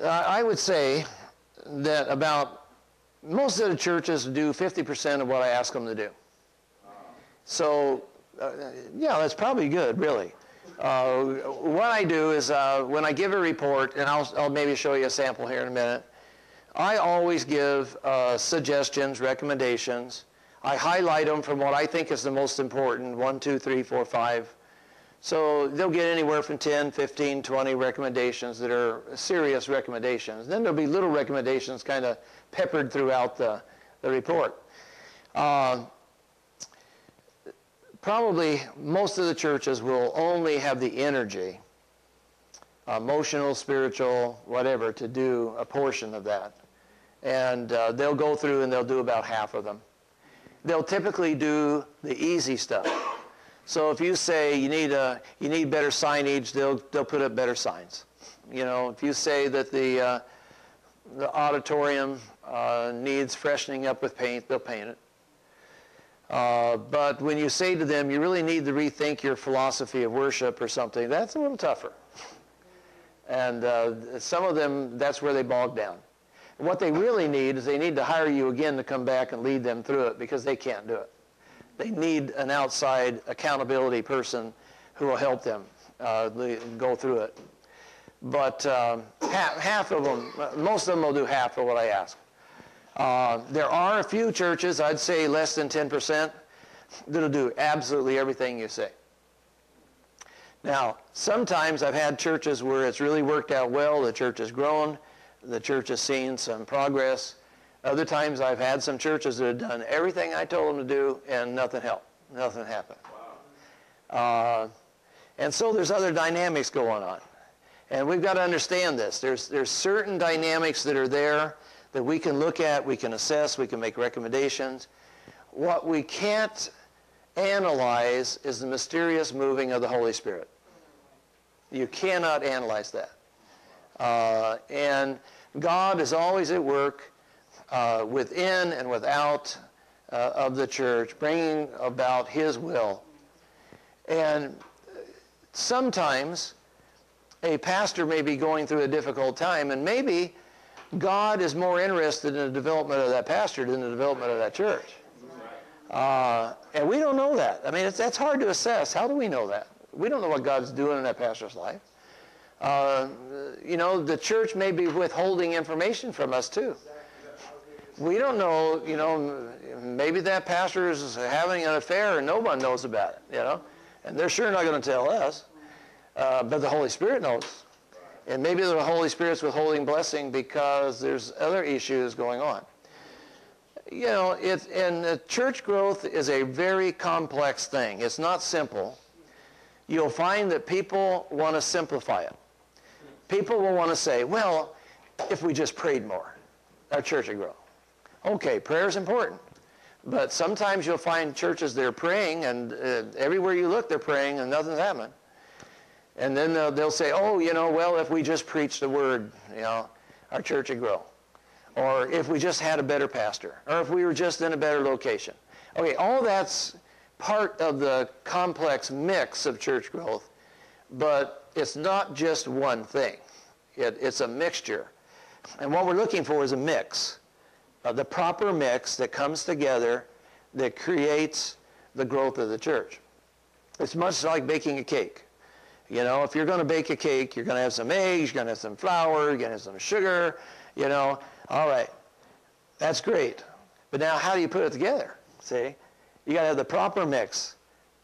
I would say that about most of the churches do 50% of what I ask them to do. So, yeah, that's probably good, really. What I do is when I give a report, and I'll maybe show you a sample here in a minute, I always give suggestions, recommendations. I highlight them from what I think is the most important, 1, 2, 3, 4, 5. So they'll get anywhere from 10, 15, 20 recommendations that are serious recommendations. Then there'll be little recommendations kind of peppered throughout the report. Probably most of the churches will only have the energy, emotional, spiritual, whatever, to do a portion of that. And they'll go through and they'll do about half of them. They'll typically do the easy stuff. So if you say you need better signage, they'll put up better signs. You know, if you say that the auditorium needs freshening up with paint, they'll paint it. But when you say to them, you really need to rethink your philosophy of worship or something, that's a little tougher. And some of them, that's where they bog down. What they really need is they need to hire you again to come back and lead them through it because they can't do it. They need an outside accountability person who will help them go through it. But half of them, most of them will do half of what I ask. There are a few churches, I'd say less than 10%, that'll do absolutely everything you say. Now, sometimes I've had churches where it's really worked out well, the church has grown, the church has seen some progress. Other times I've had some churches that have done everything I told them to do and nothing helped, nothing happened. Wow. And so there's other dynamics going on. And we've got to understand this. There's certain dynamics that are there that we can look at, we can assess, we can make recommendations. What we can't analyze is the mysterious moving of the Holy Spirit. You cannot analyze that. And God is always at work within and without of the church, bringing about His will. And sometimes a pastor may be going through a difficult time, and maybe God is more interested in the development of that pastor than the development of that church. And we don't know that. I mean, that's hard to assess. How do we know that? We don't know what God's doing in that pastor's life. You know, the church may be withholding information from us too. We don't know, you know, maybe that pastor is having an affair and no one knows about it, you know. And they're sure not going to tell us. But the Holy Spirit knows. And maybe the Holy Spirit's withholding blessing because there's other issues going on. You know, and church growth is a very complex thing. It's not simple. You'll find that people want to simplify it. People will want to say, well, if we just prayed more, our church would grow. Okay, prayer is important. But sometimes you'll find churches that are praying, and everywhere you look, they're praying, and nothing's happening. And then they'll say, oh, you know, well, if we just preached the word, you know, our church would grow. Or if we just had a better pastor. Or if we were just in a better location. Okay, all that's part of the complex mix of church growth. But it's not just one thing. It's a mixture. And what we're looking for is a mix. The proper mix that comes together that creates the growth of the church. It's much like baking a cake. You know, if you're going to bake a cake, you're going to have some eggs, you're going to have some flour, you're going to have some sugar, you know. All right, that's great. But now how do you put it together? See, you got to have the proper mix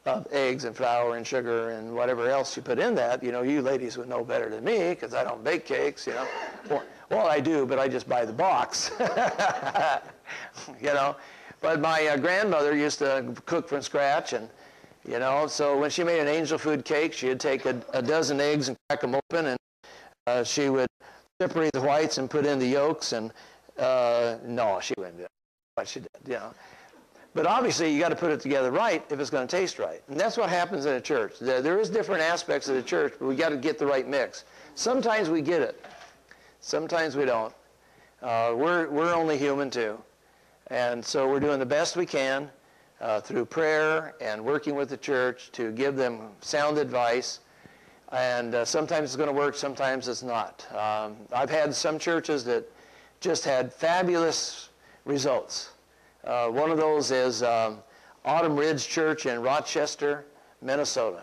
of eggs and flour and sugar and whatever else you put in that. You know, you ladies would know better than me because I don't bake cakes, you know. Well, I do, but I just buy the box, you know. But my grandmother used to cook from scratch, and you know, so when she made an angel food cake, she'd take a dozen eggs and crack them open, and she would separate the whites and put in the yolks, and no, she wouldn't do what she did, you know. But obviously, you got to put it together right if it's going to taste right. And that's what happens in a church. There is different aspects of the church, but we got to get the right mix. Sometimes we get it. Sometimes we don't. We're only human too. And so we're doing the best we can through prayer and working with the church to give them sound advice. And sometimes it's going to work, sometimes it's not. I've had some churches that just had fabulous results. One of those is Autumn Ridge Church in Rochester, Minnesota.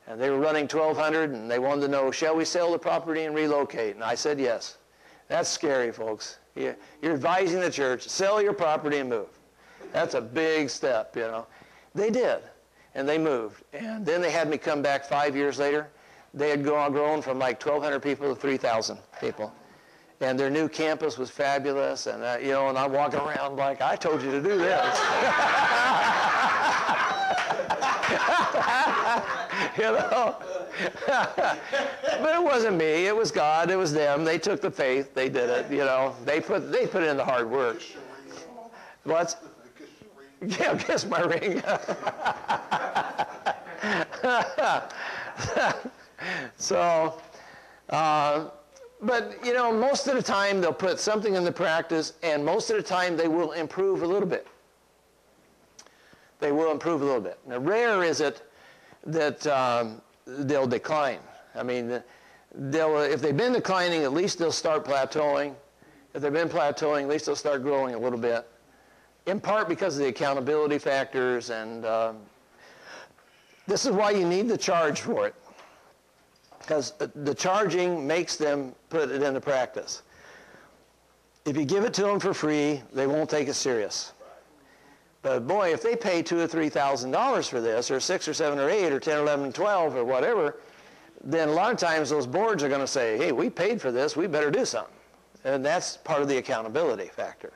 And they were running 1,200, and they wanted to know, shall we sell the property and relocate? And I said yes. That's scary, folks. You're advising the church, sell your property and move. That's a big step, you know. They did, and they moved. And then they had me come back 5 years later. They had grown from like 1,200 people to 3,000 people. And their new campus was fabulous. And, you know, and I'm walking around like, I told you to do this. You know? But it wasn't me. It was God. It was them. They took the faith. They did it, you know. They put in the hard work. What? Yeah, kiss my ring. So, but, you know, most of the time they'll put something into practice, and most of the time they will improve a little bit. They will improve a little bit. Now, rare is it that they'll decline. I mean, if they've been declining, at least they'll start plateauing. If they've been plateauing, at least they'll start growing a little bit. In part because of the accountability factors, and this is why you need the charge for it. Because the charging makes them put it into practice. If you give it to them for free, they won't take it serious. But boy, if they pay $2,000 or $3,000 for this, or 6 or 7 or 8 or 10 or 11 or 12 or whatever, then a lot of times those boards are going to say, hey, we paid for this, we better do something. And that's part of the accountability factor.